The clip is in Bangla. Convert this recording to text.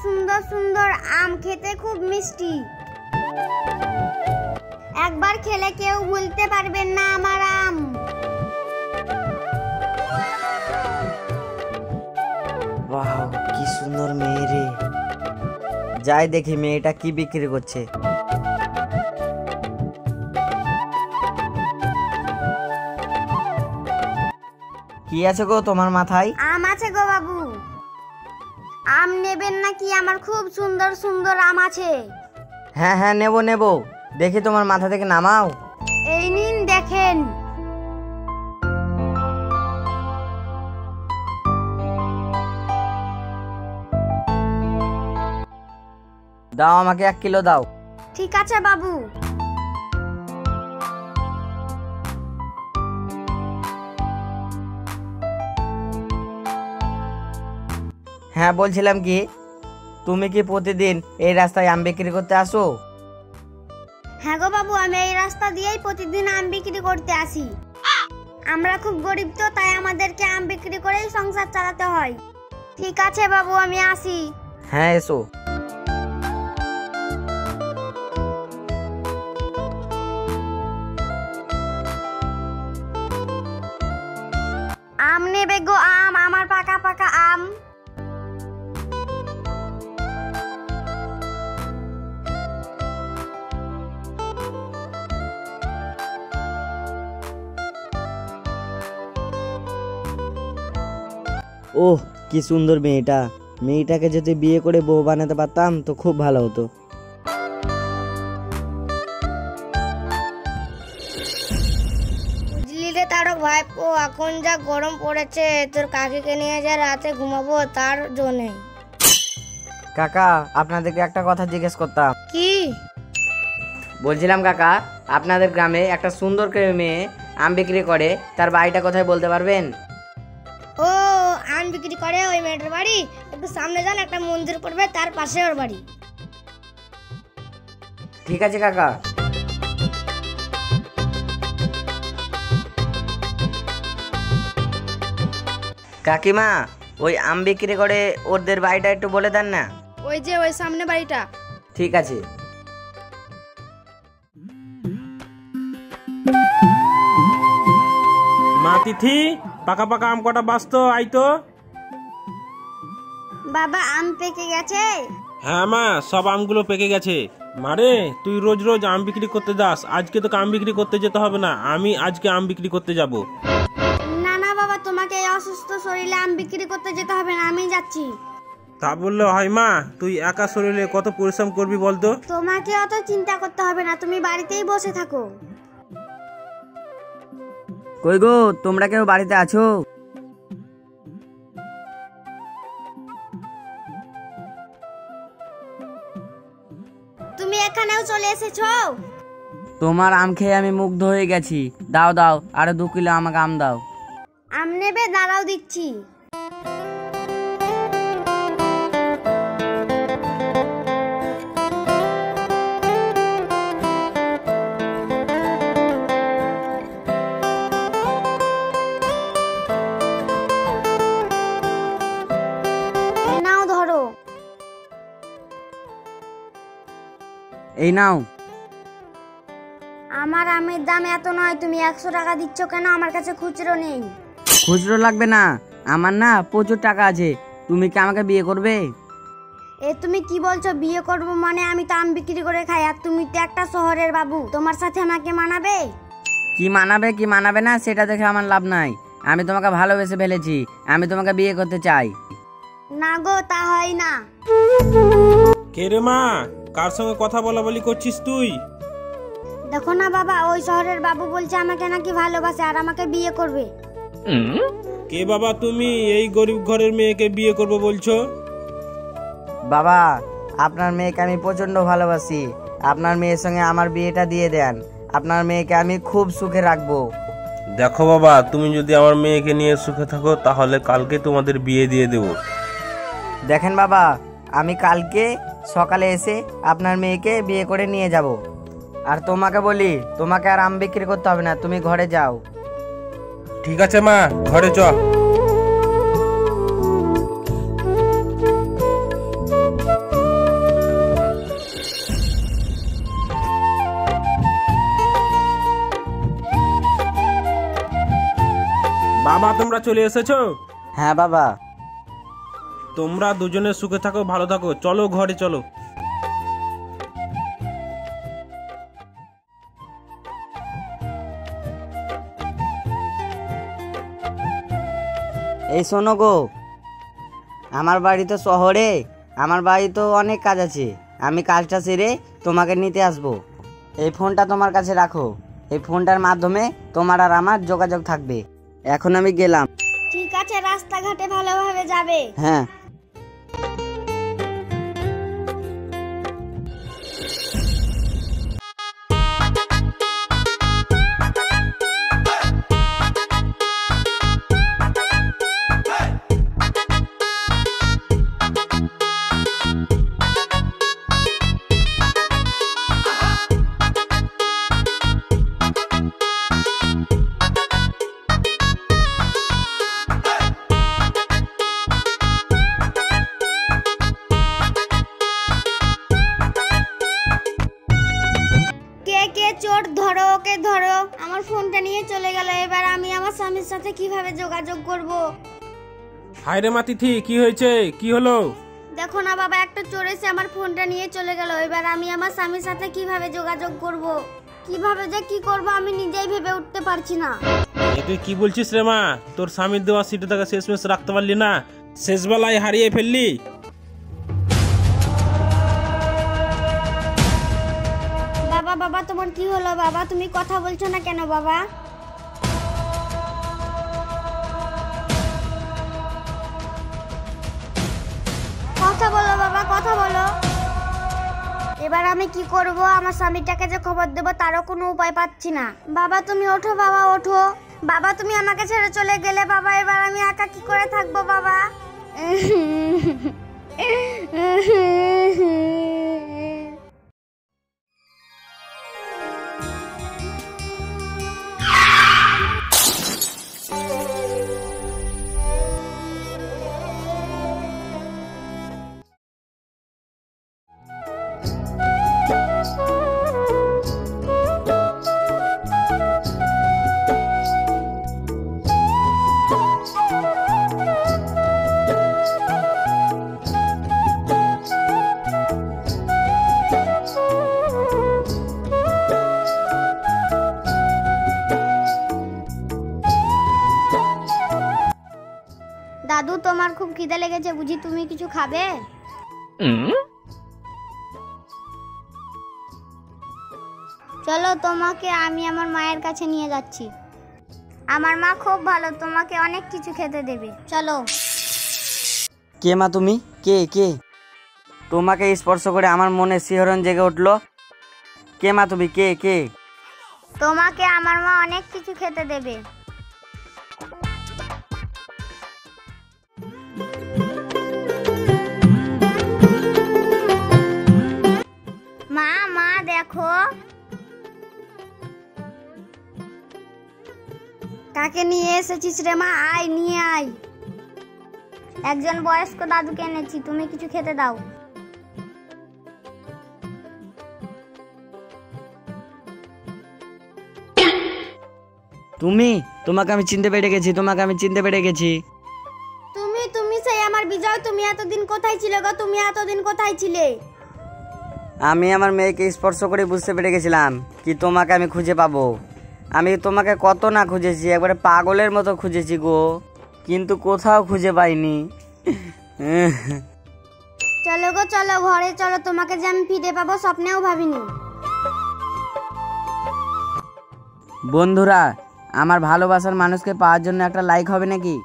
সুন্দর সুন্দর আম খেতে খুব মিষ্টি। একবার খেলে কেউ ভুলতে পারবেন না আমার আম। বাহ, কি সুন্দর মেয়ে রে। যাই দেখি মেয়েটা কি বিক্রি করছে। কি আছে গো তোমার মাথায়? আম আছে গো বাবু। আম নেবেন নাকি? আমার খুব সুন্দর সুন্দর আম আছে। হ্যাঁ হ্যাঁ, নেবো নেবো। দেখি তোমার মাথা থেকে নামাও। এই নিন দেখেন। দাও, আমাকে 1 কিলো দাও। ঠিক আছে বাবু। হ্যাঁ, বলছিলাম কি, তুমি কি প্রতিদিন এই রাস্তায় আম বিক্রি করতে আসো? হ্যাঁ গো বাবু, আমি এই রাস্তা দিয়েই প্রতিদিন আম বিক্রি করতে আসি। আমরা খুব গরিব তো, তাই আমাদেরকে আম বিক্রি করেই সংসার চালাতে হয়। ঠিক আছে বাবু, আমি আসি। হ্যাঁ, এসো। আম নেবে গো? আম, আমার পাকা পাকা আম। ওহ, কি সুন্দর মেয়েটা। মেয়েটাকে যদি বিয়ে করে বউ বানাতে পারতাম তো খুব ভালো হতো। বুঝলি রে তারক ভাইপো, এখন যা গরম পড়েছে, তোর কাকিকে নিয়ে যা রাতে ঘুমাবো তার জন্যে। কাকা, আপনাদেরকে একটা কথা জিজ্ঞেস করতাম। কি? বলছিলাম কাকা, আপনাদের গ্রামে একটা সুন্দর করে মেয়ে আম বিক্রি করে, তার বাড়িটা কোথায় বলতে পারবেন? ও, আম বিক্রি করে ওই মেয়েটার বাড়ি? একটু সামনে যান, একটা মন্দির পড়বে, তার পাশে ওর বাড়ি। ঠিক আছে কাকা। কাকিমা, ওই আম বিক্রি করে ওদের বাড়িটা একটু বলে দেন না। ওই যে ওই সামনে বাড়িটা। ঠিক আছে। মা তিথি, পাকা পাকা আম কটা বাঁচতো আইতো। বাবা, আম পেকে গেছে? হ্যাঁ মা, সব আমগুলো পেকে গেছে। মারে, তুই রোজ রোজ আম বিক্রি করতে যাস, আজকে তোকে আম বিক্রি করতে যেতে হবে না, আমি আজকে আম বিক্রি করতে যাব। না না বাবা, তোমাকে এই অসুস্থ শরীরে আম বিক্রি করতে যেতে হবে না, আমি যাচ্ছি। তা বললে হয় মা? তুই একা শরীরে কত পরিশ্রম করবি বলতো? তোমাকে অত চিন্তা করতে হবে না, তুমি বাড়িতেই বসে থাকো। কই গো, তোমরা কেউ বাড়িতে আছো? তুমি এখানেও চলে এসেছো? তোমার আম খেয়ে আমি মুগ্ধ হয়ে গেছি। দাও দাও, আরো 2 কিলো আমাকে আম দাও। আম নেবে? দাঁড়াও দিচ্ছি। নাও ধরো। এই নাও। আমার আমের দাম এত নয়, তুমি 100 টাকা দিচ্ছ কেন? আমার কাছে খুচরো নেই। খুচরো লাগবে না, আমার না প্রচুর টাকা আছে। তুমি কি আমাকে বিয়ে করবে? এ তুমি কি বলছো? বিয়ে করব মানে? আমি তো আম বিক্রি করে খাই, আর তুমি তো একটা শহরের বাবু, তোমার সাথে আমাকে মানাবে? কি মানাবে কি মানাবে না সেটা দেখে আমার লাভ নাই। আমি তোমাকে ভালোবেসে ফেলেছি, আমি তোমাকে বিয়ে করতে চাই। না গো, তা হয় না। কে রে মা, কার সঙ্গে কথা বলা বলি করছিস তুই? দেখো না বাবা, ওই শহরের বাবু বলছে আমাকে নাকি ভালোবাসে আর আমাকে বিয়ে করবে। কে বাবা তুমি? এই গরিব ঘরের মেয়েকে বিয়ে করবে বলছো? বাবা, আপনার মেয়েকে আমি প্রচন্ড ভালোবাসি। আপনার মেয়ের সঙ্গে আমার বিয়েটা দিয়ে দেন। আপনার মেয়েকে আমি খুব সুখে রাখবো। দেখো বাবা, তুমি যদি আমার মেয়েকে নিয়ে সুখে থাকো তাহলে কালকে তোমাদের বিয়ে দিয়ে দেবো। দেখেন বাবা, আমি কালকে সকালে এসে আপনার মেয়েকে বিয়ে করে নিয়ে যাব। আর তোমাকে বলি, তোমাকে আর আম বিক্রি করতে হবে না, তুমি ঘরে যাও। ঠিক আছে মা, ঘরে চ। বাবা তোমরা চলে এসেছো? হ্যাঁ বাবা। তোমরা দুজনে সুখে থাকো, ভালো থাকো, চলো ঘরে চলো। এই শোনো গো, আমার বাড়ি তো শহরে, আমার বাড়ি তো অনেক কাজ আছে, আমি কাজটা সেরে তোমাকে নিতে আসবো। এই ফোনটা তোমার কাছে রাখো, এই ফোনটার মাধ্যমে তোমার আর আমার যোগাযোগ থাকবে। এখন আমি গেলাম। ঠিক আছে, রাস্তাঘাটে ভালোভাবে যাবে। হ্যাঁ। চোর ধরো, ওকে ধরো। আমার ফোনটা নিয়ে চলে গেল, এবার আমি আমার স্বামীর সাথে কিভাবে যোগাযোগ করব? হায় রে মাতিথি, কি হয়েছে? কি হলো? দেখো না বাবা, একটা চোর এসে আমার ফোনটা নিয়ে চলে গেল, এবার আমি আমার স্বামীর সাথে কিভাবে যোগাযোগ করব? কিভাবে যে কি করব আমি নিজেই ভেবে উঠতে পারছি না। তুই কি বলছিস রে মা? তোর স্বামীর দেওয়া সিটে টাকা শেষমেশ রাখতে পারলি না, শেষ বেলায় হারিয়ে ফেললি। বাবা বাবা, তোমার কি হলো বাবা? তুমি কথা বলছো না কেন বাবা? কথা বলো বাবা, কথা বলো। এবার আমি কি করব? আমার স্বামীটাকে যে খবর দেবো তারও কোনো উপায় পাচ্ছি না। বাবা তুমি ওঠো, বাবা ওঠো। বাবা তুমি আমাকে ছেড়ে চলে গেলে বাবা, এবার আমি একা কি করে থাকবো বাবা? দাদু তোমার খুব খিদে লেগেছে বুঝি, তুমি কিছু খাবে? চলো তোমাকে আমি আমার মায়ের কাছে নিয়ে যাচ্ছি। আমার মা খুব ভালো, তোমাকে অনেক কিছু খেতে দেবে, চলো। কে মা তুমি? কে কে? তোমাকে স্পর্শ করে আমার মনে শিহরণ জেগে উঠলো। কে মা তুমি? কে কে? তোমাকে আমার মা অনেক কিছু খেতে দেবে। মা মা দেখো, কাকে নিয়ে এসেছিস রে মা? আয় নিয়ে আয়। একজন বয়স্ক দাদুকে এনেছি, তুমি কিছু খেতে দাও। তুমি? তোমাকে আমি চিনতে পেরে গেছি, তোমাকে আমি চিনতে পেরে গেছি। তুমি তুমি সেই আমার বিজয়, তুমি এতদিন কোথায় ছিলে গো? তুমি এতদিন কোথায় ছিলে? আমি আমার মেয়েকে স্পর্শ করে বুঝতে পেরে গেছিলাম কি তোমাকে আমি খুঁজে পাবো। আমি তোমাকে কত না খুঁজেছি, একবারে পাগলের মতো খুঁজেছি গো, কিন্তু কোথাও খুঁজে পাইনি। চলো গো চলো, ঘরে চলো, তোমাকে যে আমি ফিরে পাবো স্বপ্নেও ভাবিনি। বন্ধুরা, আমার ভালোবাসার মানুষকে পাওয়ার জন্য একটা লাইক হবে নাকি?